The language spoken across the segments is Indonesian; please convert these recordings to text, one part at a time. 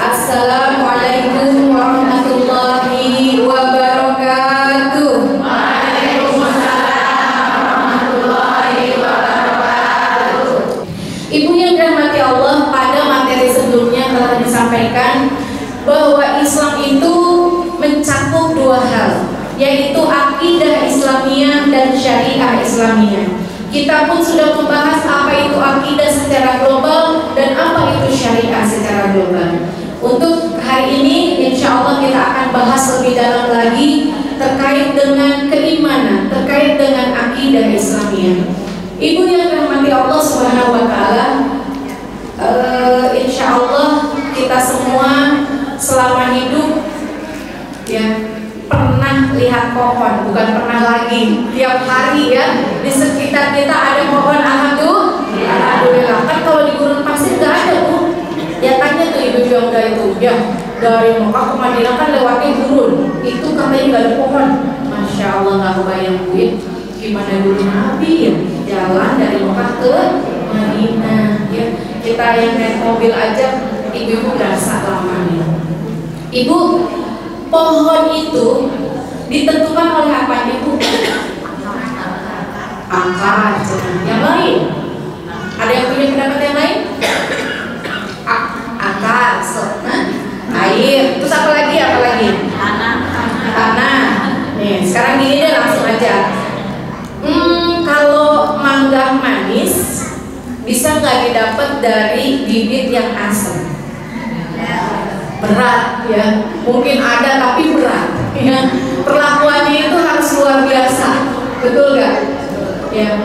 Assalamualaikum warahmatullahi wabarakatuh. Waalaikumsalam warahmatullahi wabarakatuh. Ibu yang dirahmati Allah, pada materi sebelumnya telah disampaikan bahwa Islam itu mencakup dua hal, yaitu akidah Islamiyah dan syariah Islamiyah. Kita pun sudah membahas apa itu akidah secara global dan apa itu syariah secara global. Untuk hari ini insya Allah kita akan bahas lebih dalam lagi terkait dengan keimanan, terkait dengan akidah Islamiyah. Ibu yang dirahmati Allah Subhanahu wa Ta'ala, insya Allah kita semua selama hidup ya pernah lihat pohon, bukan pernah lagi, tiap hari ya di sekitar kita ada pohon. Alhamdulillah. Kan kalau di gurun pasir nggak ada Bu. Ya tanya tuh ibu yang udah itu ya, dari Mekah ke Madinah kan lewatnya gurun, itu katanya nggak ada pohon. Masya Allah, nggak kebayang Bu ya, gimana dulu Nabi ya jalan dari Mekah ke Madinah ya. Kita yang naik mobil aja ibu berasa lamanya. Ibu, pohon itu ditentukan oleh apa Ibu? Akar. Yang lain? Ada yang punya pendapat yang lain? Akar, air. Terus apa lagi? Tanah. Nih, sekarang gini deh, langsung aja. Kalau mangga manis bisa nggak didapat dari bibit yang asam? Berat ya, mungkin ada tapi berat ya. Perlakuannya itu harus luar biasa, betul gak? Ya,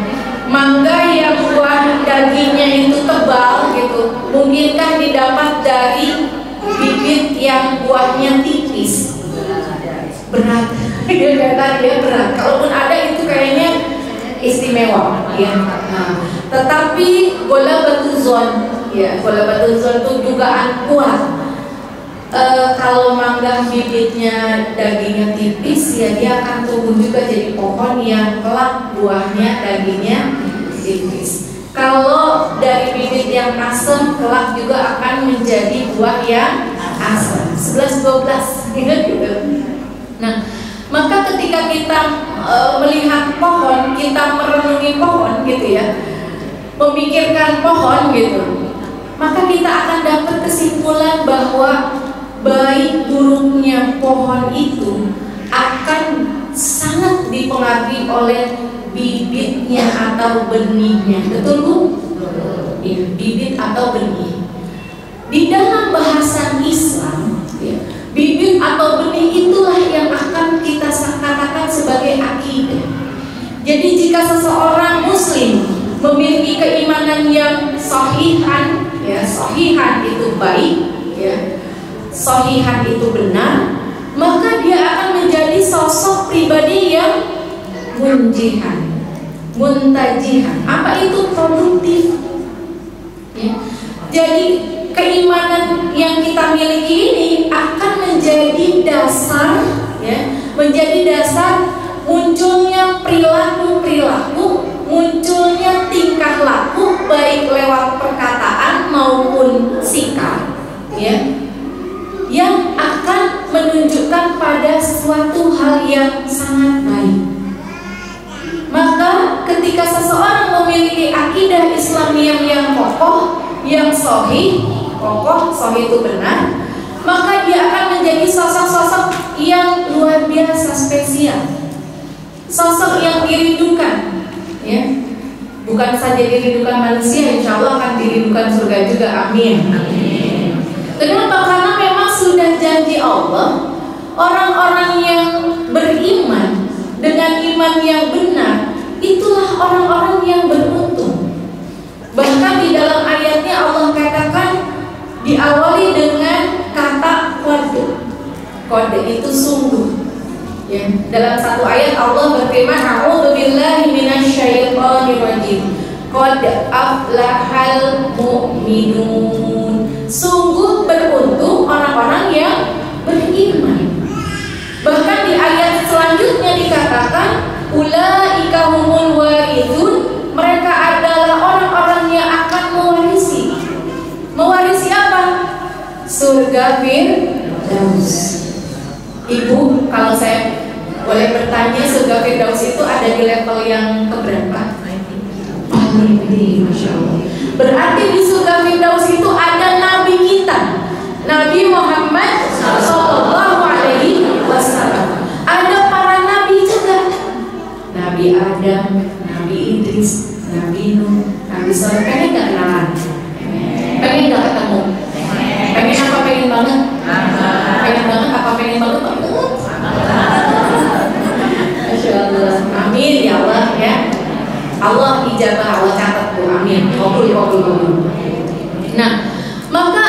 mangga yang buah dagingnya itu tebal gitu, mungkinkah didapat dari bibit yang buahnya tipis? Berat, ya tadi ya berat. Kalaupun ada itu kayaknya istimewa ya. Nah, tetapi bola batuzon ya, bola batuzon itu dugaan kuat. Kalau mangga bibitnya dagingnya tipis ya dia akan tumbuh juga jadi pohon yang kelak buahnya dagingnya tipis. Kalau dari bibit yang asam kelak juga akan menjadi buah yang asam. 11-12 gitu. Nah, maka ketika kita melihat pohon, kita merenungi pohon gitu ya, memikirkan pohon gitu, maka kita akan dapat kesimpulan bahwa baik buruknya pohon itu akan sangat dipengaruhi oleh bibitnya atau benihnya. Betul Bu? Ya, bibit atau benih. Di dalam bahasa Islam ya, bibit atau benih itulah yang akan kita katakan sebagai akidah. Jadi jika seseorang muslim memiliki keimanan yang sahihan ya, sahihan itu baik ya, sahihan itu benar, maka dia akan menjadi sosok pribadi yang munjihan, muntajihan. Apa itu? Produktif ya. Jadi keimanan yang kita miliki ini akan menjadi dasar ya, menjadi dasar munculnya perilaku-perilaku, munculnya tingkah laku baik lewat perkataan maupun sikap ya, yang akan menunjukkan pada suatu hal yang sangat baik. Maka ketika seseorang memiliki akidah Islamiyah yang kokoh, yang sahih, kokoh, sahih itu benar, maka dia akan menjadi sosok-sosok yang luar biasa spesial, sosok yang dirindukan ya. Bukan saja dirindukan manusia, insya Allah akan dirindukan surga juga, amin. Kenapa? Karena memang sudah janji Allah, orang-orang yang beriman dengan iman yang benar, itulah orang-orang yang beruntung. Bahkan di dalam ayatnya Allah katakan, diawali dengan kata kode. Kode itu sungguh ya. Dalam satu ayat Allah berfirman, a'udzu billahi minasyaitonir rajim, qad aflahal mu'minun. Sungguh beruntung orang-orang yang beriman. Bahkan di ayat selanjutnya dikatakan, ulaika humul warithun, mereka adalah orang-orang yang akan mewarisi. Mewarisi apa? Surga surga Firdaus. Ibu, kalau saya boleh bertanya, surga Firdaus itu ada di level yang keberapa? Paling tinggi, Masya Allah. Berarti di surga Firdaus itu ada Nabi kita, Nabi Muhammad Sallallahu Alaihi Wasallam. Ada para Nabi juga, Nabi Adam, Nabi Idris, Nabi Nuh, Nabi Soleh. Pengen gak kenalan? Pengen gak ketemu? Pengen apa? Pengen banget? Pengen banget apa? Pengen banget? Masya Allah. Amin ya Allah ya. Allah ijabah, Allah catat bu. Amin. Kabul. Nah, maka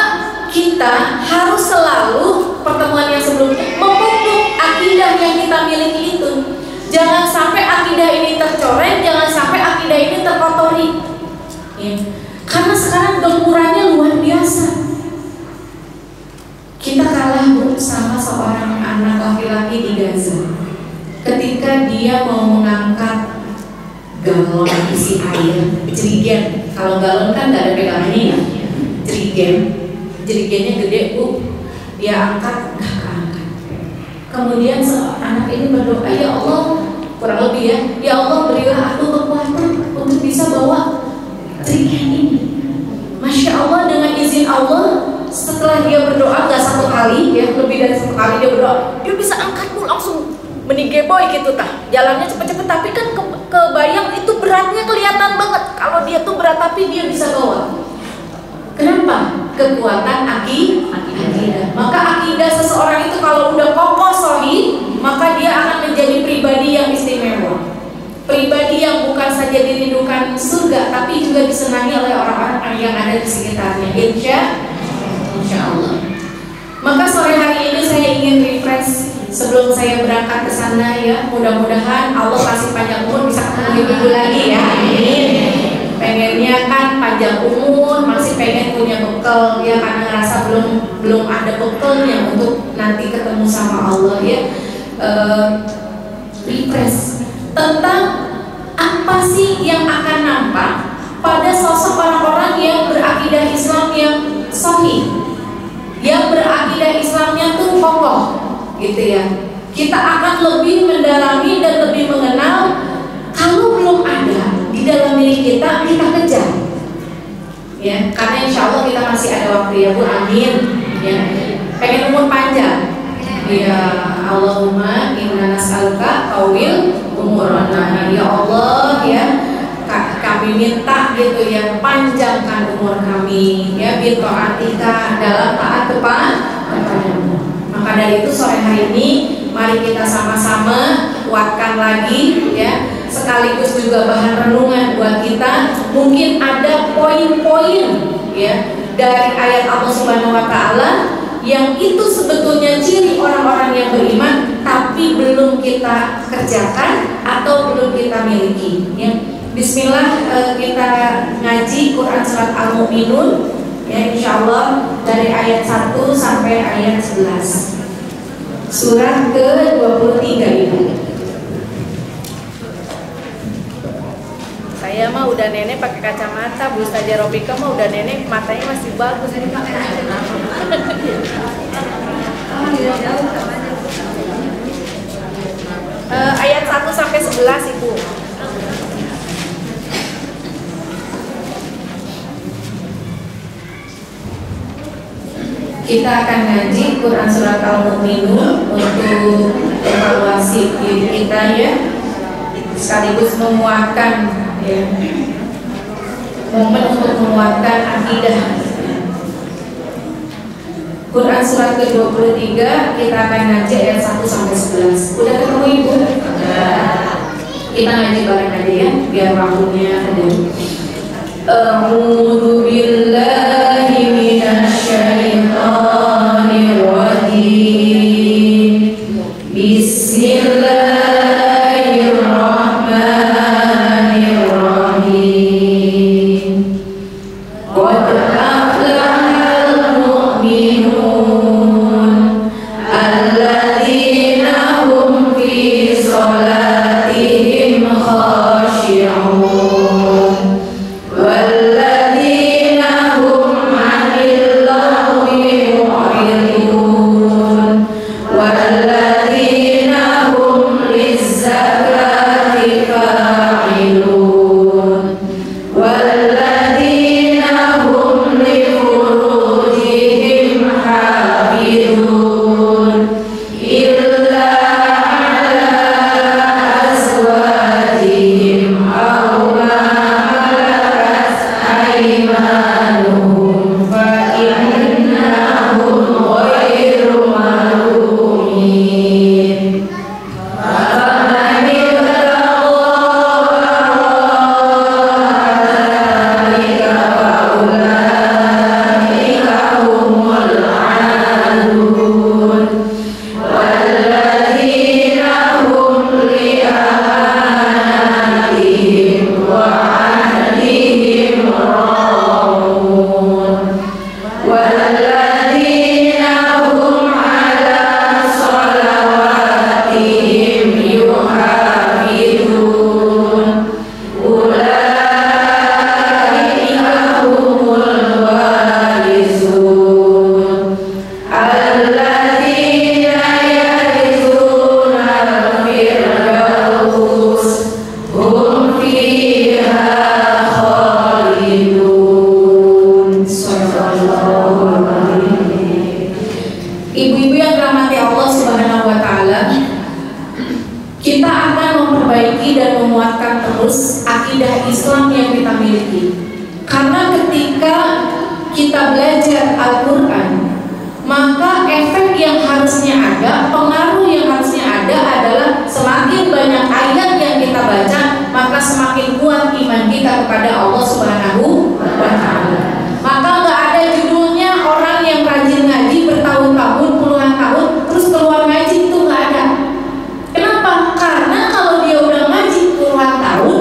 kita harus selalu pertemuan yang sebelumnya memupuk akidah yang kita miliki itu. Jangan sampai akidah ini tercoreng, jangan sampai akidah ini terkotori. Ya. Karena sekarang gempurannya luar biasa. Kita kalah sama seorang anak laki-laki di Gaza. Ketika dia mau mengangkat galon isi air, jerigen. Kalau galon kan nggak ada pegangannya ya. Jerigennya gede bu. Dia angkat, nggak keangkat. Kemudian anak ini berdoa, ya Allah, kurang lebih ya Allah berilah aku kekuatan untuk bisa bawa jerigen ini. Masya Allah, dengan izin Allah, setelah dia berdoa nggak satu kali ya, lebih dari satu kali dia berdoa, dia bisa angkat bu, langsung menigeboy gitu tah. Jalannya cepet-cepet, tapi kan kebayang itu beratnya kelihatan banget. Kalau dia tuh berat tapi dia bisa bawa. Kenapa? Kekuatan akidah. Maka akidah seseorang itu kalau udah kokoh sahih, maka dia akan menjadi pribadi yang istimewa. Pribadi yang bukan saja dirindukan surga, tapi juga disenangi oleh orang-orang yang ada di sekitarnya. Insya Allah. Maka sore hari ini saya ingin refresh sebelum saya berangkat ke sana ya. Mudah-mudahan Allah kasih panjang umur, bisa ketemu ibu lagi ya. Amin. Pengennya kan panjang umur, masih pengen punya bekal ya, karena ngerasa belum ada bekalnya untuk nanti ketemu sama Allah ya. Refresh tentang apa sih yang akan nampak pada sosok orang-orang yang berakidah Islam yang sahih, yang berakidah Islamnya tuh kokoh gitu ya. Kita akan lebih mendalami dan lebih mengenal. Kalau belum ada di dalam diri kita kejar ya, karena insya Allah kita masih ada waktu ya bu. Amin ya. Pengen umur panjang ya, Allahumma inna nas'aluka tawil umurana. Ya Allah ya, kami minta gitu ya, panjangkan umur kami ya, bita'atika, dalam taat kepadamu. Maka dari itu sore hari ini mari kita sama-sama kuatkan lagi ya, sekaligus juga bahan renungan buat kita. Mungkin ada poin-poin ya dari ayat Allah Subhanahu wa Ta'ala yang itu sebetulnya ciri orang-orang yang beriman, tapi belum kita kerjakan atau belum kita miliki ya. Bismillah, kita ngaji Quran surat Al-Mu'minun ya, insyaallah dari ayat 1 sampai ayat 11. Surah ke-23 Ibu. Saya mah udah nenek pakai kacamata, Bu Ustazah Robika mah udah nenek matanya masih bagus. Ayat 1 sampai 11 Ibu. Kita akan ngaji Quran surat Al-Mu'minun untuk evaluasi diri kita ya, sekaligus menguatkan ya, momen untuk menguatkan akidah. Quran surat ke-23 kita akan ngaji ayat 1 sampai 11. Udah ketemu Ibu? Kita ngaji bareng aja ya, biar waktunya ada. A'udzu billahi minasyaitonir rajim. Bismillahirrahmanirrahim. Qad aflahal mu'minun alladzina hum fi shalatihim khashi'un. وَالَّذِينَ هُمْ عَنِ اللَّغْوِ مُعْرِضُونَ Ibu-ibu yang dirahmati Allah Subhanahu wa taala, kita akan memperbaiki dan menguatkan terus akidah Islam yang kita miliki. Karena ketika kita belajar Al-Quran, maka efek yang harusnya ada, pengaruh yang harusnya ada adalah semakin banyak ayat yang kita baca, maka semakin kuat iman kita kepada Allah Subhanahu wa taala. Maka nggak ada judulnya orang yang rajin ngaji bertahun-tahun, puluhan tahun, terus keluar ngaji, itu nggak ada. Kenapa? Karena kalau dia udah ngaji puluhan tahun,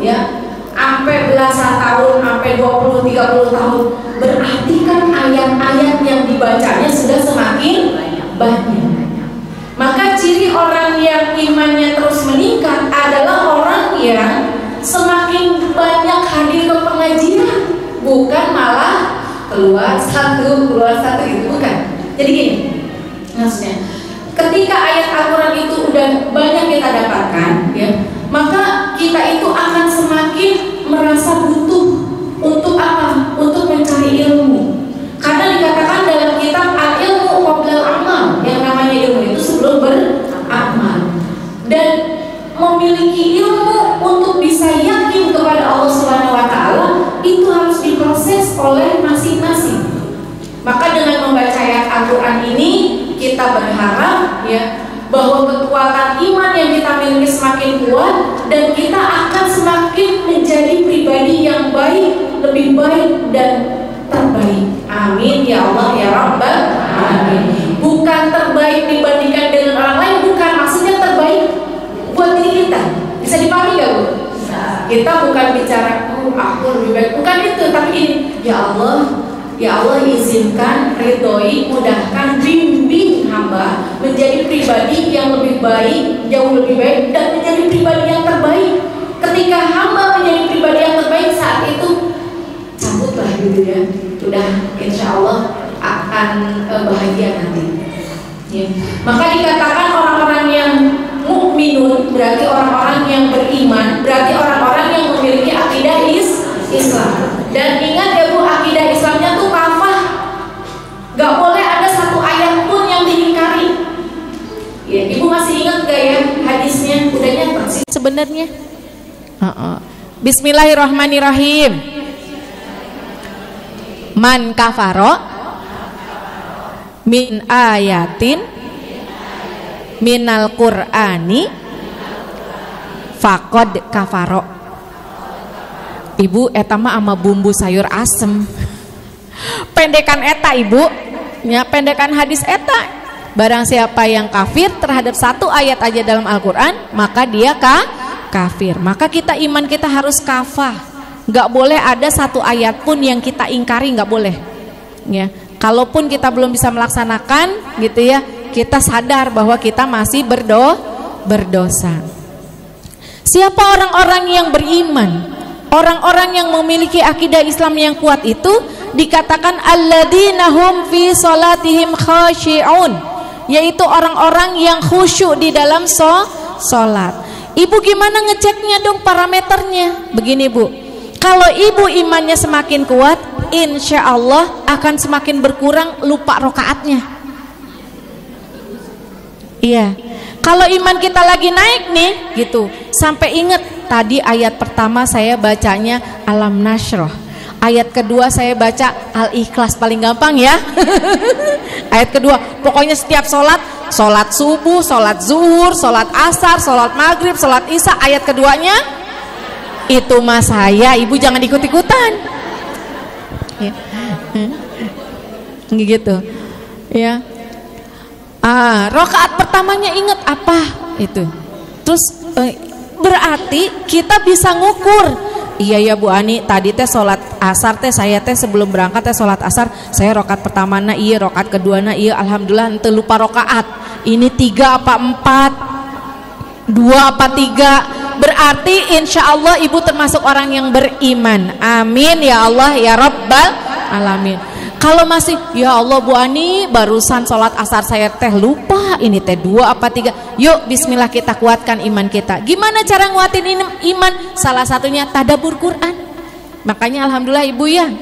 ya, sampai belasan tahun, sampai 20-30 tahun, berarti kan ayat-ayat yang dibacanya sudah semakin banyak. Maka ciri orang yang imannya terus meningkat adalah orang yang semakin banyak hadir ke pengajian, bukan malah keluar satu gitu, bukan. Jadi gini maksudnya, ketika ayat Al-Quran itu udah banyak kita dapatkan, ya, maka kita itu akan semakin merasa butuh untuk apa? Untuk mencari ilmu. Karena dikatakan dalam kitab al-ilmu qoblal amal, yang namanya ilmu itu sebelum beramal. Dan memiliki ilmu untuk bisa yakin kepada Allah Subhanahu wa taala itu harus diproses oleh masing-masing. Maka dengan membaca ayat Al-Quran ini, kita berharap, ya, bahwa kekuatan iman yang kita miliki semakin kuat dan kita akan semakin menjadi pribadi yang baik, lebih baik dan terbaik. Amin ya Allah ya Rabbal alamin. Bukan terbaik dibandingkan dengan orang lain, bukan, maksudnya terbaik buat diri kita. Bisa dipahami gak, Bu? Kita bukan bicara aku lebih baik, bukan itu, tapi ini, ya Allah izinkan, ridhoi, mudahkan, bimbing hamba menjadi pribadi yang lebih baik, jauh lebih baik, dan menjadi pribadi yang terbaik. Ketika hamba menjadi pribadi yang terbaik, saat itu cabutlah gitu ya, sudah insya Allah akan bahagia nanti, ya. Maka dikatakan orang-orang yang mukminun berarti orang-orang yang beriman, berarti orang-orang yang memiliki akidah Islam. Dan ingat ya Bu, akidah Islamnya tuh kafah, gak boleh ada satu ayat pun yang diingkari, ya. Ibu masih ingat gak ya hadisnya? Udah nyatet sih sebenarnya. Bismillahirrahmanirrahim. Man kafaro min ayatin minal qur'ani faqad kafaro. Ibu, eta mah ama bumbu sayur asem. Pendekan eta, Ibu, ya, pendekan hadis eta. Barang siapa yang kafir terhadap satu ayat aja dalam Al-Quran, maka dia kafir. Maka kita, iman kita harus kafah. Gak boleh ada satu ayat pun yang kita ingkari, gak boleh, ya. Kalaupun kita belum bisa melaksanakan, gitu ya, kita sadar bahwa kita masih berdosa. Siapa orang-orang yang beriman, orang-orang yang memiliki akidah Islam yang kuat itu dikatakan alladzina hum fi salatihim khashi'un, yaitu orang-orang yang khusyuk di dalam salat. Ibu gimana ngeceknya dong parameternya? Begini Bu, kalau ibu imannya semakin kuat, insya Allah akan semakin berkurang lupa rokaatnya. Iya. Kalau iman kita lagi naik nih, gitu, sampai inget tadi ayat pertama saya bacanya Alam Nashrah, ayat kedua saya baca Al-Ikhlas, paling gampang ya. Ayat kedua, pokoknya setiap sholat subuh, sholat zuhur, sholat asar, sholat maghrib, sholat isya, ayat keduanya itu mas saya, ibu jangan ikut-ikutan, ya. Gitu, ya. Rakaat pertamanya ingat apa itu, terus berarti kita bisa ngukur. Iya ya Bu Ani, tadi teh sholat asar teh saya teh sebelum berangkat teh sholat asar saya rakaat pertama na iya, rakaat kedua na iya, alhamdulillah ente lupa rakaat. Ini 3 apa 4, 2 apa 3, berarti insya Allah ibu termasuk orang yang beriman. Amin ya Allah ya Rabbal alamin. Kalau masih, ya Allah Bu Ani barusan sholat asar saya teh lupa, ini teh 2 apa 3, yuk bismillah kita kuatkan iman kita. Gimana cara nguatin iman? Salah satunya tadabbur Quran. Makanya alhamdulillah ibu ya,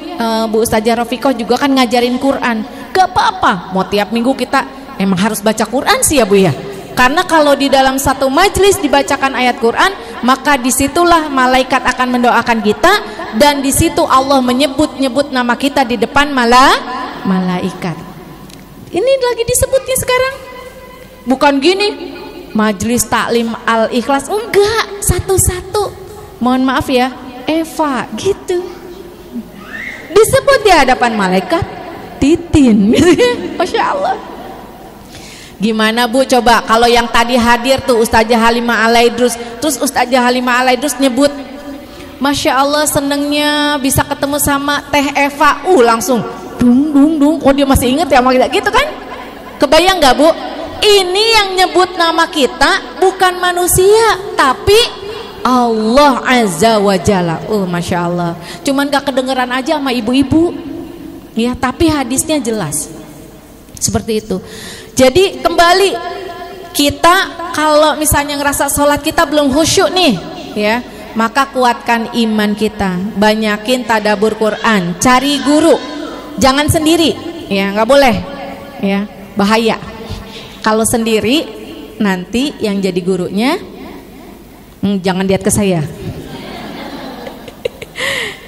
Bu Ustazah Rofikoh juga kan ngajarin Quran. gak apa-apa. Mau tiap minggu kita emang harus baca Quran sih ya Bu ya. Karena kalau di dalam satu majelis dibacakan ayat Quran, maka disitulah malaikat akan mendoakan kita, dan disitu Allah menyebut-nyebut nama kita di depan malaikat. Ini lagi disebutnya sekarang. Bukan gini, majelis taklim al-ikhlas, enggak, satu-satu. Mohon maaf ya, Eva gitu. Disebut di hadapan malaikat, Titin. Masya Allah. Gimana Bu, coba kalau yang tadi hadir tuh Ustazah Halimah Alaidrus, terus Ustazah Halimah Alaidrus nyebut, Masya Allah senengnya bisa ketemu sama Teh Eva, langsung dung dung dung. Oh dia masih inget ya sama kita gitu kan? Kebayang nggak Bu? Ini yang nyebut nama kita bukan manusia, tapi Allah Azza wa Jalla. Masya Allah. Cuman gak kedengeran aja sama ibu-ibu ya, tapi hadisnya jelas seperti itu. Jadi kembali, kita kalau misalnya ngerasa sholat kita belum khusyuk nih ya, maka kuatkan iman kita, banyakin tadabbur Quran, cari guru, jangan sendiri ya, nggak boleh ya, bahaya. Kalau sendiri nanti yang jadi gurunya jangan lihat ke saya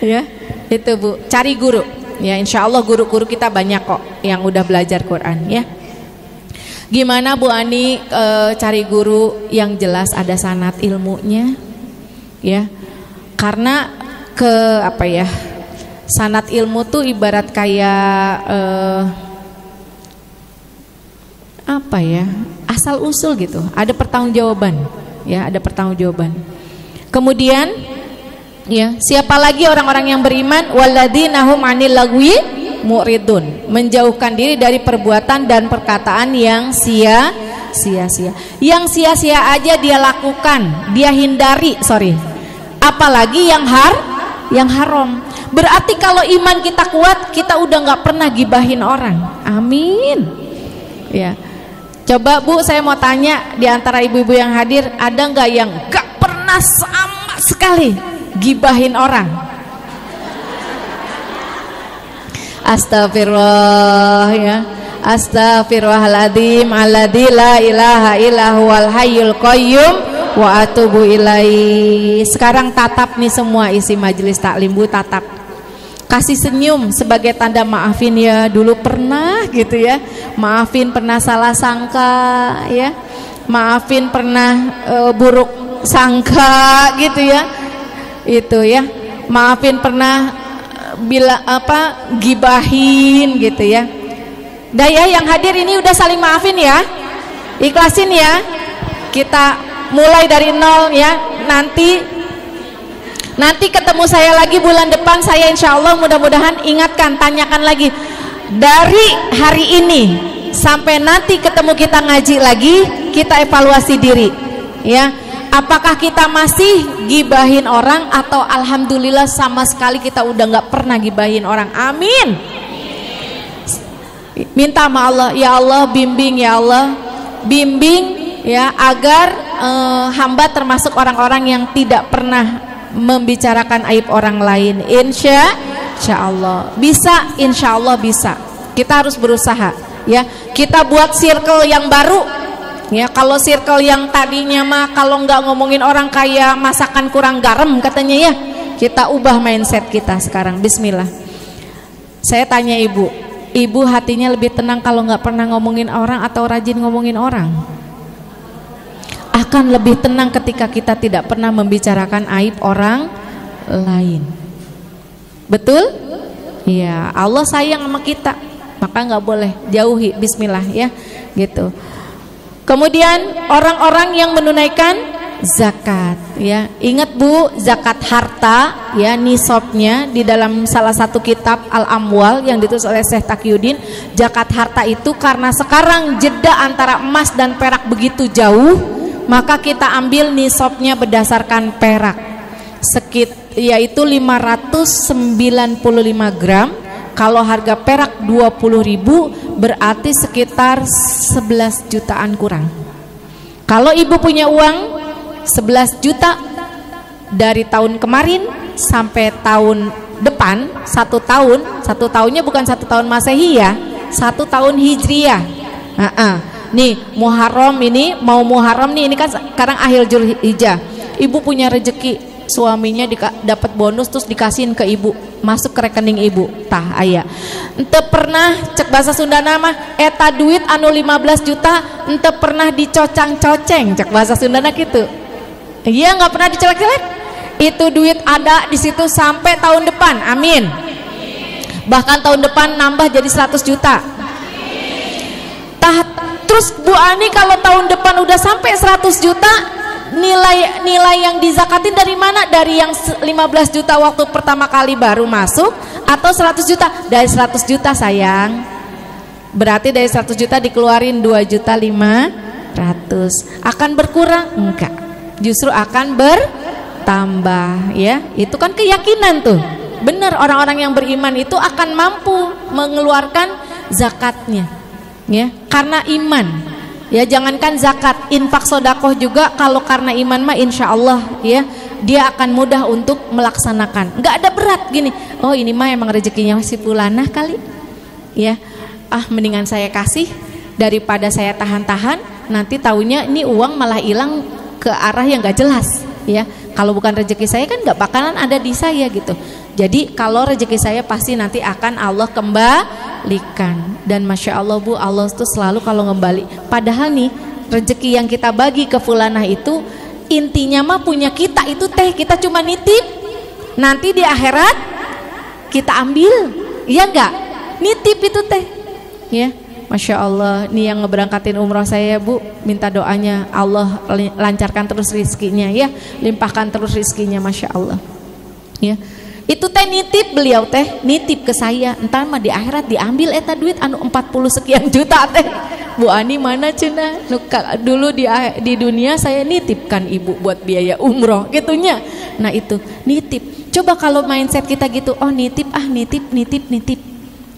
ya, itu Bu, cari guru ya, insya Allah guru-guru kita banyak kok yang udah belajar Quran ya. Gimana Bu Ani cari guru yang jelas ada sanad ilmunya ya, karena apa ya, sanad ilmu tuh ibarat kayak apa ya, asal usul gitu, ada pertanggungjawaban ya, ada pertanggungjawaban. Kemudian ya, siapa lagi orang-orang yang beriman, walladzina hum 'anil lagwi mu'ridun, menjauhkan diri dari perbuatan dan perkataan yang sia-sia. Yang sia-sia aja dia lakukan, dia hindari, apalagi yang haram. Berarti kalau iman kita kuat, kita udah nggak pernah gibahin orang. Amin ya. Coba Bu, saya mau tanya, di antara ibu-ibu yang hadir, ada nggak yang nggak pernah sama sekali gibahin orang? Astagfirullah ya, astagfirullahaladzim, alladzi la ilaha illa huwal hayyul qayyum wa atubu ilaihi. Sekarang tatap nih semua isi majelis taklim Bu, tatap, kasih senyum sebagai tanda maafin ya, dulu pernah gitu ya, maafin pernah salah sangka ya, maafin pernah buruk sangka gitu ya, itu ya, maafin pernah gibahin gitu ya. Daya yang hadir ini udah saling maafin ya, ikhlasin ya, kita mulai dari nol ya. Nanti ketemu saya lagi bulan depan, saya insya Allah mudah-mudahan ingatkan, tanyakan lagi dari hari ini sampai nanti ketemu kita ngaji lagi, kita evaluasi diri ya, apakah kita masih gibahin orang atau alhamdulillah sama sekali kita udah nggak pernah gibahin orang. Amin. Minta sama Allah, ya Allah bimbing, ya Allah bimbing ya, agar hamba termasuk orang-orang yang tidak pernah membicarakan aib orang lain. Insya Allah bisa, insya Allah bisa. Kita harus berusaha ya, kita buat circle yang baru ya. Kalau circle yang tadinya mah kalau nggak ngomongin orang kayak masakan kurang garam katanya ya, kita ubah mindset kita sekarang. Bismillah. Saya tanya ibu hatinya lebih tenang kalau nggak pernah ngomongin orang atau rajin ngomongin orang? Akan lebih tenang ketika kita tidak pernah membicarakan aib orang lain. Betul? Ya, Allah sayang sama kita, maka nggak boleh jauhi. Bismillah ya, gitu. Kemudian orang-orang yang menunaikan zakat ya, ingat Bu, zakat harta ya, nisabnya di dalam salah satu kitab Al-Amwal yang ditulis oleh Syekh Taqiyuddin, zakat harta itu karena sekarang jeda antara emas dan perak begitu jauh, maka kita ambil nisabnya berdasarkan perak, yaitu 595 gram. Kalau harga perak 20.000 berarti sekitar 11 jutaan kurang. Kalau ibu punya uang 11 juta dari tahun kemarin sampai tahun depan, satu tahunnya bukan 1 tahun Masehi ya, 1 tahun Hijriah. Nih Muharram ini mau Muharram nih, ini kan sekarang akhir Zulhijjah. Ibu punya rezeki, suaminya dapat bonus terus dikasihin ke ibu, masuk ke rekening ibu. Tah aya. Ente pernah cek bahasa Sunda nama eta duit anu 15 juta ente pernah dicocang-coceng, cek bahasa Sunda gitu. Iya, nggak pernah dicolek-colek. Itu duit ada di situ sampai tahun depan. Amin. Bahkan tahun depan nambah jadi 100 juta. Terus Bu Ani kalau tahun depan udah sampai 100 juta, nilai yang dizakatin dari mana? Dari yang 15 juta waktu pertama kali baru masuk atau 100 juta? Dari 100 juta sayang. Berarti dari 100 juta dikeluarin 2.500.000. Akan berkurang? Enggak. Justru akan bertambah ya. Itu kan keyakinan tuh. Benar, orang-orang yang beriman itu akan mampu mengeluarkan zakatnya. Ya, karena iman. Ya, jangankan zakat, infak sodakoh juga kalau karena iman mah insya Allah ya dia akan mudah untuk melaksanakan. Nggak ada berat gini. Oh ini mah emang rezekinya si fulanah kali. Ya, mendingan saya kasih daripada saya tahan-tahan. Nanti taunya ini uang malah hilang ke arah yang nggak jelas. Ya, kalau bukan rezeki saya kan nggak bakalan ada di saya gitu. Jadi kalau rezeki saya pasti nanti akan Allah kembalikan. Dan Masya Allah Bu, Allah itu selalu kalau ngembali. Padahal nih rezeki yang kita bagi ke fulanah itu intinya mah punya kita itu teh, kita cuma nitip. Nanti di akhirat kita ambil. Iya enggak? Nitip itu teh. Ya, Masya Allah. Nih yang ngeberangkatin umroh saya Bu, minta doanya Allah lancarkan terus rizkinya ya, limpahkan terus rizkinya, Masya Allah. Ya. Itu teh nitip, beliau teh nitip ke saya, entar mah di akhirat diambil eta duit anu 40 sekian juta teh. Bu Ani mana cenah? Dulu di dunia saya nitipkan ibu buat biaya umroh gitunya. Nah itu nitip. Coba kalau mindset kita gitu, oh nitip nitip.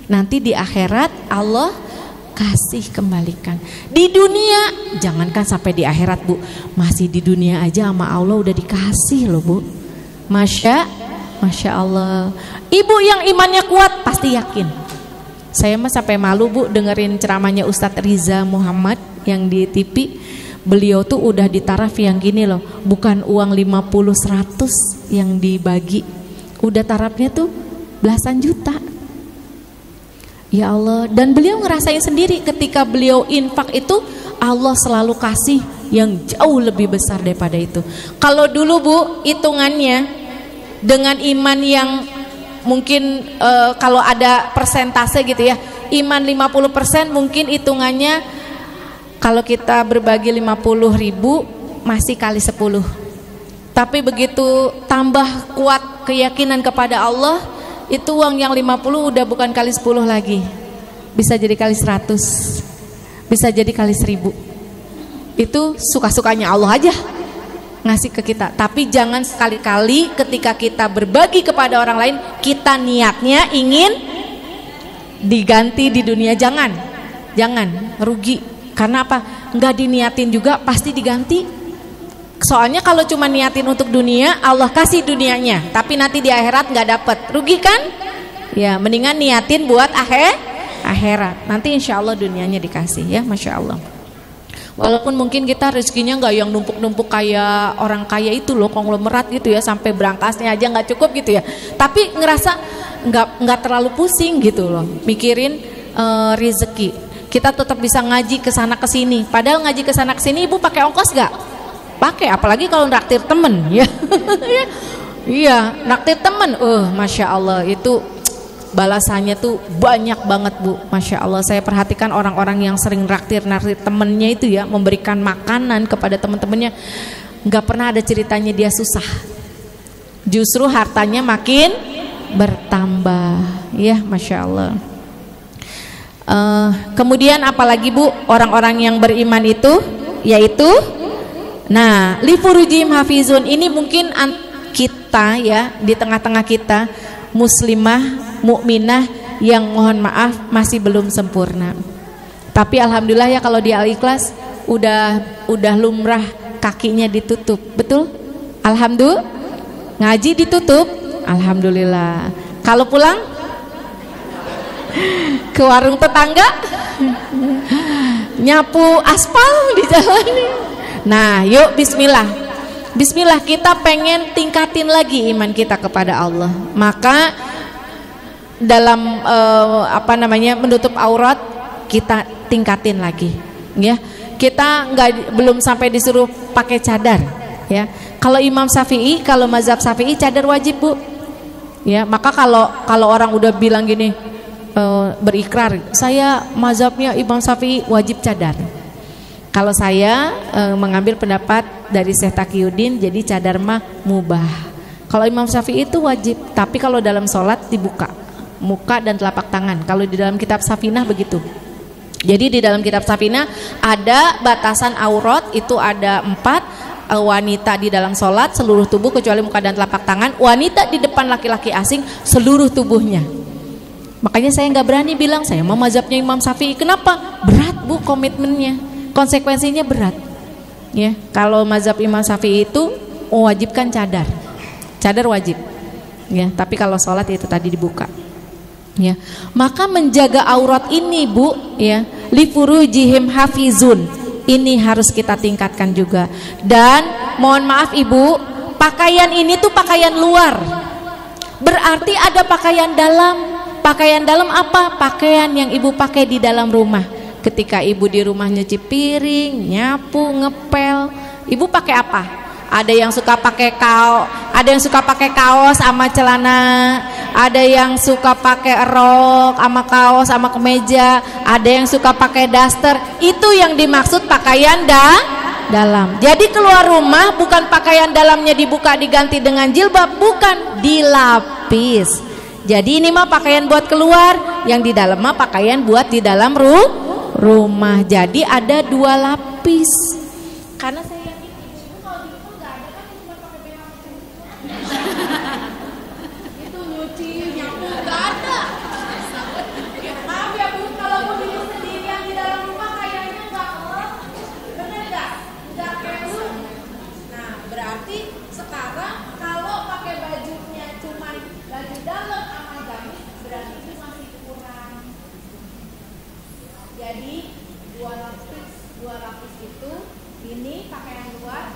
Nanti di akhirat Allah kasih kembalikan. Di dunia jangankan sampai di akhirat Bu, masih di dunia aja sama Allah udah dikasih loh Bu. Masya Allah. Ibu yang imannya kuat pasti yakin. Saya mah sampai malu Bu dengerin ceramahnya Ustadz Riza Muhammad yang di TV. Beliau tuh udah di taraf yang gini loh, bukan uang 50-100 yang dibagi, udah tarafnya tuh belasan juta. Ya Allah. Dan beliau ngerasain sendiri ketika beliau infak itu Allah selalu kasih yang jauh lebih besar daripada itu. Kalau dulu Bu hitungannya dengan iman yang mungkin kalau ada persentase gitu ya, iman 50% mungkin hitungannya kalau kita berbagi 50.000 masih kali 10. Tapi begitu tambah kuat keyakinan kepada Allah, itu uang yang 50 udah bukan kali 10 lagi, bisa jadi kali 100, bisa jadi kali 1000. Itu suka-sukanya Allah aja ngasih ke kita. Tapi jangan sekali-kali ketika kita berbagi kepada orang lain kita niatnya ingin diganti di dunia. Jangan rugi. Karena apa? Nggak diniatin juga pasti diganti. Soalnya kalau cuma niatin untuk dunia, Allah kasih dunianya, tapi nanti di akhirat nggak dapet, rugi kan? Ya mendingan niatin buat akhirat, nanti insya Allah dunianya dikasih ya. Masya Allah. Walaupun mungkin kita rezekinya nggak yang numpuk-numpuk kayak orang kaya itu loh, konglomerat gitu ya, sampai berangkasnya aja nggak cukup gitu ya. Tapi ngerasa nggak terlalu pusing gitu loh, mikirin rezeki. Kita tetap bisa ngaji ke sana ke sini. Padahal ngaji ke sana ke sini ibu pakai ongkos nggak? Pakai, apalagi kalau naktir temen ya. Iya, naktir temen. Masya Allah itu balasannya tuh banyak banget Bu. Masya Allah, saya perhatikan orang-orang yang sering naktir temennya itu ya, memberikan makanan kepada teman-temannya, nggak pernah ada ceritanya dia susah, justru hartanya makin bertambah ya. Masya Allah. Kemudian apalagi Bu orang-orang yang beriman itu, yaitu nah li furujihim hafizun. Ini mungkin kita ya, di tengah-tengah kita muslimah mukminah yang mohon maaf masih belum sempurna. Tapi alhamdulillah ya kalau di Al-Ikhlas udah lumrah kakinya ditutup. Betul? Alhamdulillah. Ngaji ditutup. Alhamdulillah. Kalau pulang Ke warung tetangga, nyapu aspal di jalan. Nah, yuk bismillah. Bismillah, kita pengen tingkatin lagi iman kita kepada Allah. Maka dalam menutup aurat kita tingkatin lagi, ya. Kita belum sampai disuruh pakai cadar, ya. Kalau Imam Syafi'i, kalau mazhab Syafi'i cadar wajib, Bu. Ya, maka kalau orang udah bilang gini, berikrar, saya mazhabnya Imam Syafi'i wajib cadar. Kalau saya mengambil pendapat dari Syekh Taqiyuddin, jadi cadar mah mubah. Kalau Imam Syafi'i itu wajib, tapi kalau dalam sholat dibuka muka dan telapak tangan. Kalau di dalam kitab Safinah begitu. Jadi di dalam kitab Safinah ada batasan aurat, itu ada 4. Wanita di dalam sholat seluruh tubuh kecuali muka dan telapak tangan. Wanita di depan laki-laki asing seluruh tubuhnya. Makanya saya nggak berani bilang saya mau mazhabnya Imam Syafi'i. Kenapa? Berat, Bu, komitmennya, konsekuensinya berat. Ya, kalau mazhab Imam Syafi'i itu mewajibkan cadar wajib. Ya, tapi kalau sholat itu tadi dibuka. Ya, maka menjaga aurat ini, Bu, ya, li furujihim hafizun, ini harus kita tingkatkan juga. Dan mohon maaf Ibu, pakaian ini tuh pakaian luar, berarti ada pakaian dalam. Pakaian dalam apa? Pakaian yang Ibu pakai di dalam rumah. Ketika Ibu di rumah nyuci piring, nyapu, ngepel, Ibu pakai apa? Ada yang suka pakai kaos sama celana, ada yang suka pakai rok sama kaos sama kemeja, ada yang suka pakai daster. Itu yang dimaksud pakaian dalam. Jadi keluar rumah bukan pakaian dalamnya dibuka diganti dengan jilbab, bukan, dilapis. Jadi ini mah pakaian buat keluar, yang di dalam mah pakaian buat di dalam rumah. Jadi ada 2 lapis. Karena saya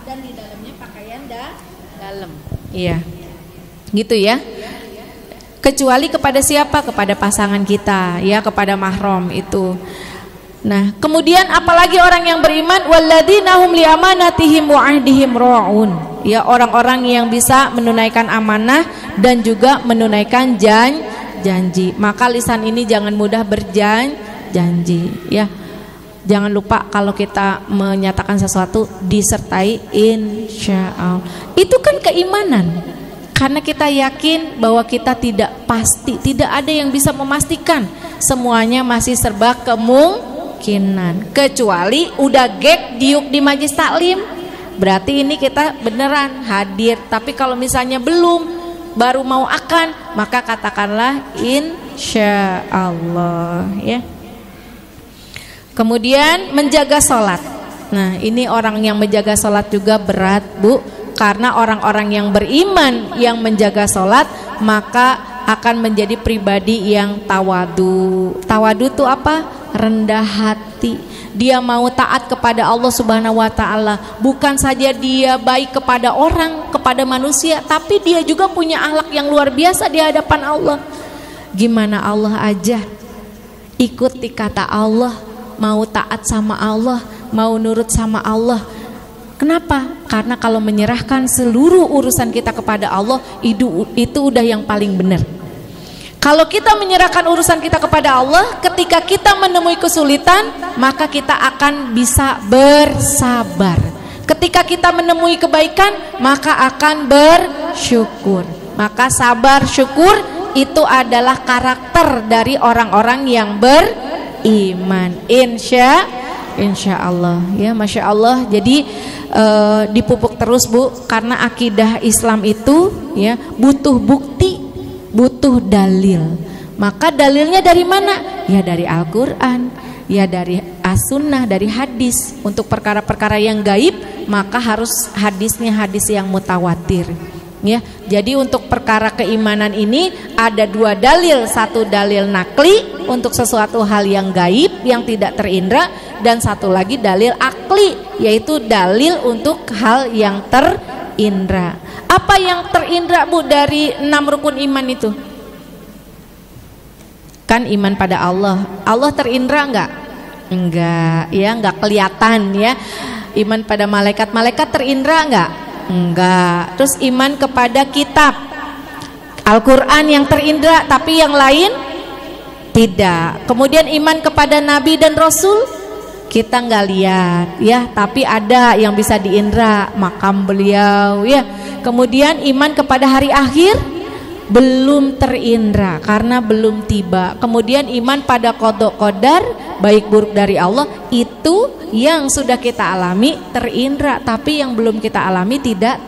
dan di dalamnya pakaian dalam. Iya. Gitu ya. Kecuali kepada siapa? Kepada pasangan kita, ya, kepada mahram itu. Nah, kemudian apalagi orang yang beriman, walladzina hum li amanatihim wa ahdihim ra'un. Ya, orang-orang yang bisa menunaikan amanah dan juga menunaikan janji. Maka lisan ini jangan mudah berjanji, ya. Jangan lupa kalau kita menyatakan sesuatu disertai insyaallah. Itu kan keimanan. Karena kita yakin bahwa kita tidak pasti, tidak ada yang bisa memastikan. Semuanya masih serba kemungkinan. Kecuali udah gek diuk di majlis taklim, berarti ini kita beneran hadir. Tapi kalau misalnya belum, baru mau akan, maka katakanlah insyaallah, ya. Kemudian menjaga sholat. Nah, ini orang yang menjaga sholat juga berat, Bu. Karena orang-orang yang beriman yang menjaga sholat, maka akan menjadi pribadi yang tawadu. Tawadu itu apa? Rendah hati. Dia mau taat kepada Allah Subhanahu wa ta'ala. Bukan saja dia baik kepada orang, kepada manusia, tapi dia juga punya akhlak yang luar biasa di hadapan Allah. Gimana Allah aja, ikuti kata Allah, mau taat sama Allah, mau nurut sama Allah. Kenapa? Karena kalau menyerahkan seluruh urusan kita kepada Allah, itu udah yang paling benar. Kalau kita menyerahkan urusan kita kepada Allah, ketika kita menemui kesulitan, maka kita akan bisa bersabar. Ketika kita menemui kebaikan, maka akan bersyukur. Maka sabar, syukur itu adalah karakter dari orang-orang yang beriman. Insya Allah, ya, masya Allah. Jadi dipupuk terus, Bu, karena akidah Islam itu, ya, butuh bukti, butuh dalil. Maka dalilnya dari mana? Ya dari Al-Quran, ya dari As-Sunnah, dari hadis. Untuk perkara-perkara yang gaib, maka harus hadisnya hadis yang mutawatir. Ya, jadi untuk perkara keimanan ini ada dua dalil, satu dalil nakli untuk sesuatu hal yang gaib yang tidak terindra, dan satu lagi dalil akli yaitu dalil untuk hal yang terindra. Apa yang terindra Bu dari 6 rukun iman itu? Kan iman pada Allah. Allah terindra enggak? Enggak, ya enggak kelihatan ya. Iman pada malaikat, malaikat terindra enggak? Enggak. Terus iman kepada kitab Al-Quran yang terindra, tapi yang lain tidak. Kemudian iman kepada Nabi dan Rasul, kita nggak lihat ya, tapi ada yang bisa diindra, makam beliau ya. Kemudian iman kepada hari akhir belum terindra karena belum tiba. Kemudian iman pada qada qadar baik buruk dari Allah, itu yang sudah kita alami terindra, tapi yang belum kita alami tidak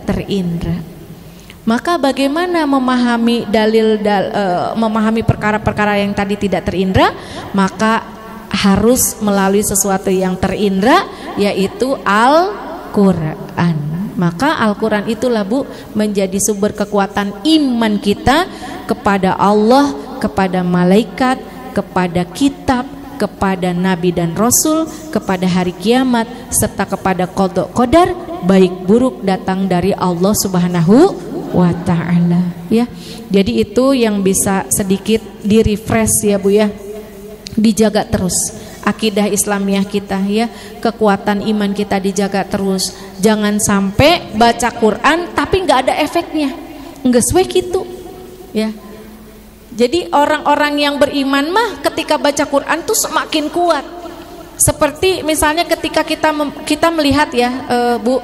terindra. Maka bagaimana memahami memahami perkara-perkara yang tadi tidak terindra? Maka harus melalui sesuatu yang terindra, yaitu Al-Quran. Maka Al-Quran itulah Bu menjadi sumber kekuatan iman kita kepada Allah, kepada malaikat, kepada kitab, kepada Nabi dan Rasul, kepada hari kiamat, serta kepada qada qadar baik buruk datang dari Allah Subhanahu wa ta'ala ya. Jadi itu yang bisa sedikit di-refresh ya Bu ya, dijaga terus akidah Islamiah kita ya, kekuatan iman kita dijaga terus. Jangan sampai baca Quran tapi nggak ada efeknya, nggak sesuai gitu ya. Jadi orang-orang yang beriman mah ketika baca Quran tuh semakin kuat. Seperti misalnya ketika kita melihat ya Bu,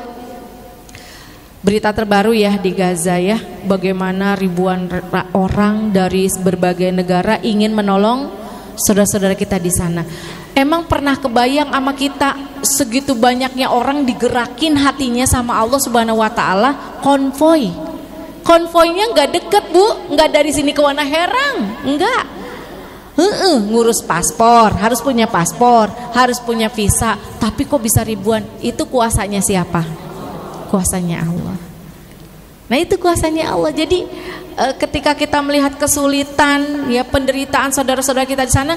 berita terbaru ya di Gaza ya, bagaimana ribuan orang dari berbagai negara ingin menolong saudara-saudara kita di sana. Emang pernah kebayang sama kita segitu banyaknya orang digerakin hatinya sama Allah Subhanahu wa taala, konvoy. Konvoynya nggak deket Bu, nggak dari sini ke Wanaherang, nggak. Ngurus paspor, harus punya paspor, harus punya visa, tapi kok bisa ribuan? Itu kuasanya siapa? Kuasanya Allah. Nah itu kuasanya Allah. Jadi ketika kita melihat kesulitan ya, penderitaan saudara-saudara kita di sana,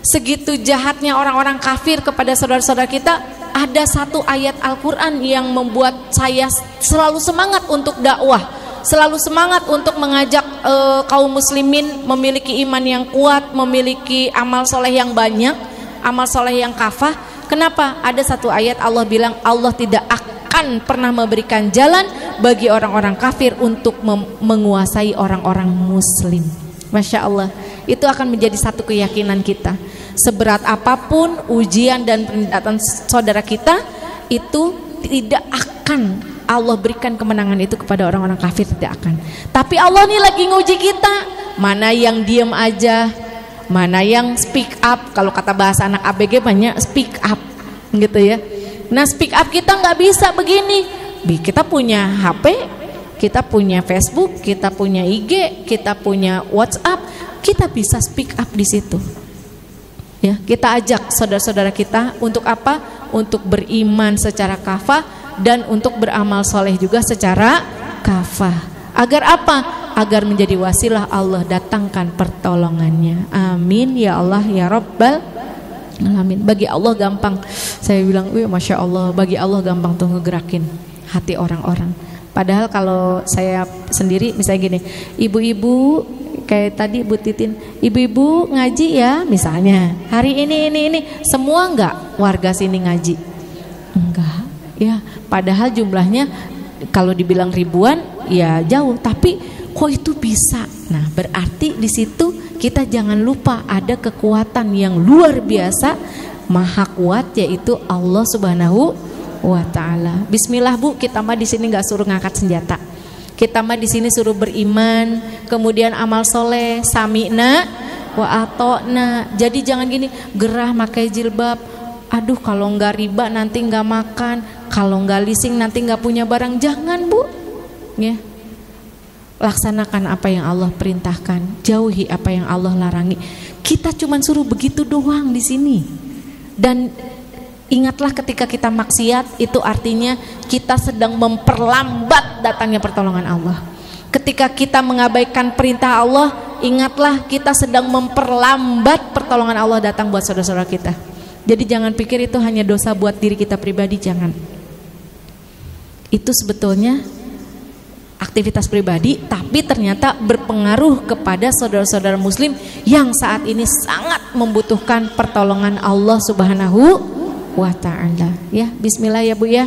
segitu jahatnya orang-orang kafir kepada saudara-saudara kita, ada satu ayat Al-Quran yang membuat saya selalu semangat untuk dakwah, selalu semangat untuk mengajak kaum muslimin memiliki iman yang kuat, memiliki amal soleh yang banyak, amal soleh yang kafah. Kenapa? Ada satu ayat Allah bilang Allah tidak akan pernah memberikan jalan bagi orang-orang kafir untuk menguasai orang-orang muslim. Masya Allah, itu akan menjadi satu keyakinan kita. Seberat apapun ujian dan penderitaan saudara kita, itu tidak akan Allah berikan kemenangan itu kepada orang-orang kafir, tidak akan. Tapi Allah nih lagi nguji kita, mana yang diam aja, mana yang speak up. Kalau kata bahasa anak ABG banyak speak up gitu ya. Nah speak up kita nggak bisa begini. Kita punya HP, kita punya Facebook, kita punya IG, kita punya WhatsApp, kita bisa speak up di situ. Ya, kita ajak saudara-saudara kita untuk apa? Untuk beriman secara kafah dan untuk beramal soleh juga secara kafah. Agar apa? Agar menjadi wasilah Allah datangkan pertolongannya. Amin ya Allah ya Rabbal alamin. Bagi Allah gampang. Saya bilang, Masya Allah, bagi Allah gampang tuh ngegerakin hati orang-orang. Padahal kalau saya sendiri misalnya gini, ibu-ibu kayak tadi Bu Titin, ibu-ibu ngaji ya misalnya, hari ini semua enggak warga sini ngaji? Enggak ya, padahal jumlahnya kalau dibilang ribuan ya jauh, tapi kok itu bisa? Nah berarti di situ kita jangan lupa ada kekuatan yang luar biasa, maha kuat, yaitu Allah Subhanahu wa ta'ala. Bismillah Bu, kita mah di sini nggak suruh ngangkat senjata, kita mah di sini suruh beriman, kemudian amal soleh, sami'na wa ata'na. Jadi jangan gini, gerah pakai jilbab, aduh kalau nggak riba nanti nggak makan, kalau nggak leasing nanti nggak punya barang. Jangan Bu ya, laksanakan apa yang Allah perintahkan, jauhi apa yang Allah larangi. Kita cuma suruh begitu doang di sini. Dan Ingatlah ketika kita maksiat, itu artinya kita sedang memperlambat datangnya pertolongan Allah. Ketika kita mengabaikan perintah Allah, ingatlah kita sedang memperlambat pertolongan Allah datang buat saudara-saudara kita. Jadi jangan pikir itu hanya dosa buat diri kita pribadi, jangan. Itu sebetulnya aktivitas pribadi, tapi ternyata berpengaruh kepada saudara-saudara muslim yang saat ini sangat membutuhkan pertolongan Allah Subhanahu wa ta'ala. Ya, bismillah ya Bu ya.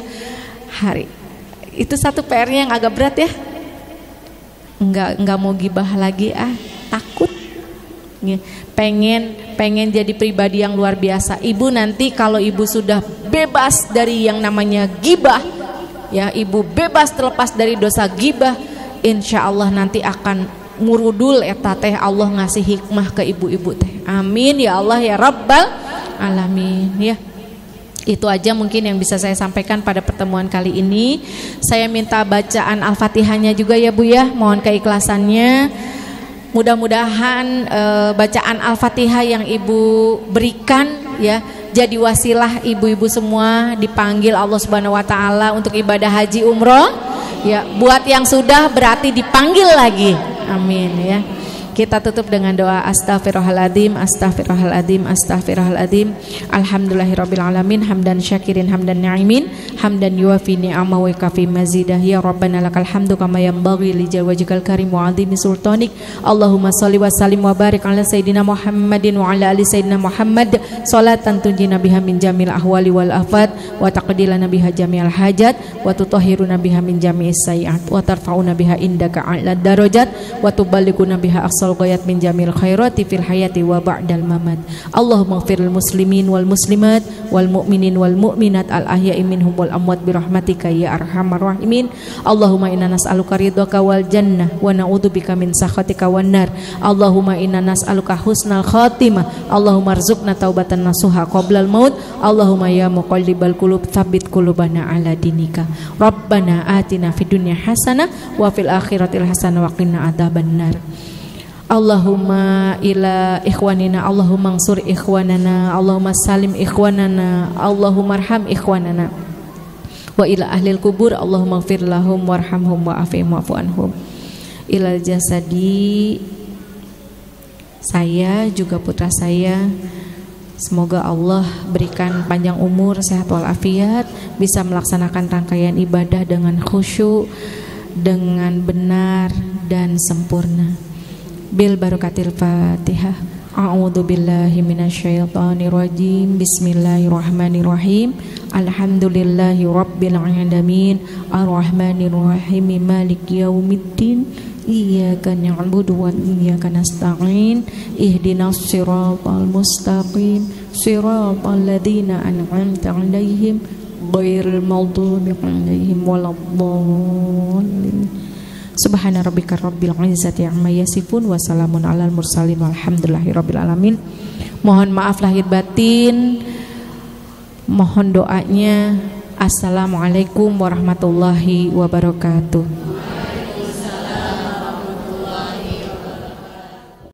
Hari itu satu PR-nya yang agak berat ya. Enggak mau gibah lagi, takut. Ya, pengen jadi pribadi yang luar biasa. Ibu nanti kalau ibu sudah bebas dari yang namanya gibah, ya, ibu bebas terlepas dari dosa gibah, insya Allah nanti akan murudul eta teh Allah ngasih hikmah ke ibu-ibu teh. Amin ya Allah ya Rabbal Alamin. Ya, itu aja mungkin yang bisa saya sampaikan pada pertemuan kali ini. Saya minta bacaan Al-Fatihahnya juga ya Bu ya, mohon keikhlasannya. Mudah-mudahan bacaan Al-Fatihah yang ibu berikan ya jadi wasilah ibu-ibu semua dipanggil Allah Subhanahu wa taala untuk ibadah haji umroh. Ya, buat yang sudah berarti dipanggil lagi. Amin ya. Kita tutup dengan doa astaghfirullahaladzim, astaghfirullahaladzim, astaghfirullahaladzim. Alhamdulillahirabbil alamin, hamdan syakirin, hamdan na'imin, hamdan yuwafi ni'amahu wa kafi mazidah. Ya Rabbana lakal hamdu kama yanbaghi li wajhikal karim wa 'azimi sultanik. Allahumma shalli wa sallim wa barik ala sayidina Muhammadin wa ala ali sayidina Muhammad, salatan tunjina biha min jamil ahwali wal afat wa taqdilana biha jami'al hajat wa tutahhiruna biha min jami'is sayiat wa tarfa'una biha indaka a'la darajat wa tuballighuna biha ghayat min jamil khairati fil hayati wa ba'dal mamat. Allahumma ighfiril muslimin wal muslimat wal mu'minin wal mu'minat al ahya'i minhum wal amwat bi rahmatika ya arhamar rahimin. Allahumma inna nas'aluka ridhaka wal jannah wa na'udzubika min sakhatika wan nar. Allahumma inna nas'aluka husnal khatimah. Allahumma arzuqna taubatan nasuha qablal maut. Allahumma ya muqallibal qulub tsabbit qulubana ala dinika. Rabbana atina fid dunya hasanah wa fil akhirati hasanah wa qina adzabannar. Allahumma ila ikhwanina, Allahumma ansur ikhwanana, Allahumma salim ikhwanana, Allahumma arham ikhwanana. Wa ila ahlil kubur, Allahumma ighfir lahum warhamhum wa'afihim wa'fu anhum. Ila jasadi, saya juga putra saya, semoga Allah berikan panjang umur, sehat walafiat, bisa melaksanakan rangkaian ibadah dengan khusyuk, dengan benar dan sempurna. Bil barakatil Fatihah. A'udzu billahi minasyaitonir rajim. Bismillahirrahmanirrahim. Alhamdulillahi rabbil alamin. Arrahmanir rahim. Maliki yaumiddin. Iyyaka na'budu wa iyyaka nasta'in. Ihdinas siratal mustaqim. Siratal ladzina an'amta 'alaihim ghairil maghdubi 'alaihim waladdallin. Subhana rabbika rabbil izzati amma yasifun wa salamun alal mursalin walhamdulillahi rabbil alamin. Mohon maaf lahir batin. Mohon doanya. Assalamualaikum warahmatullahi wabarakatuh.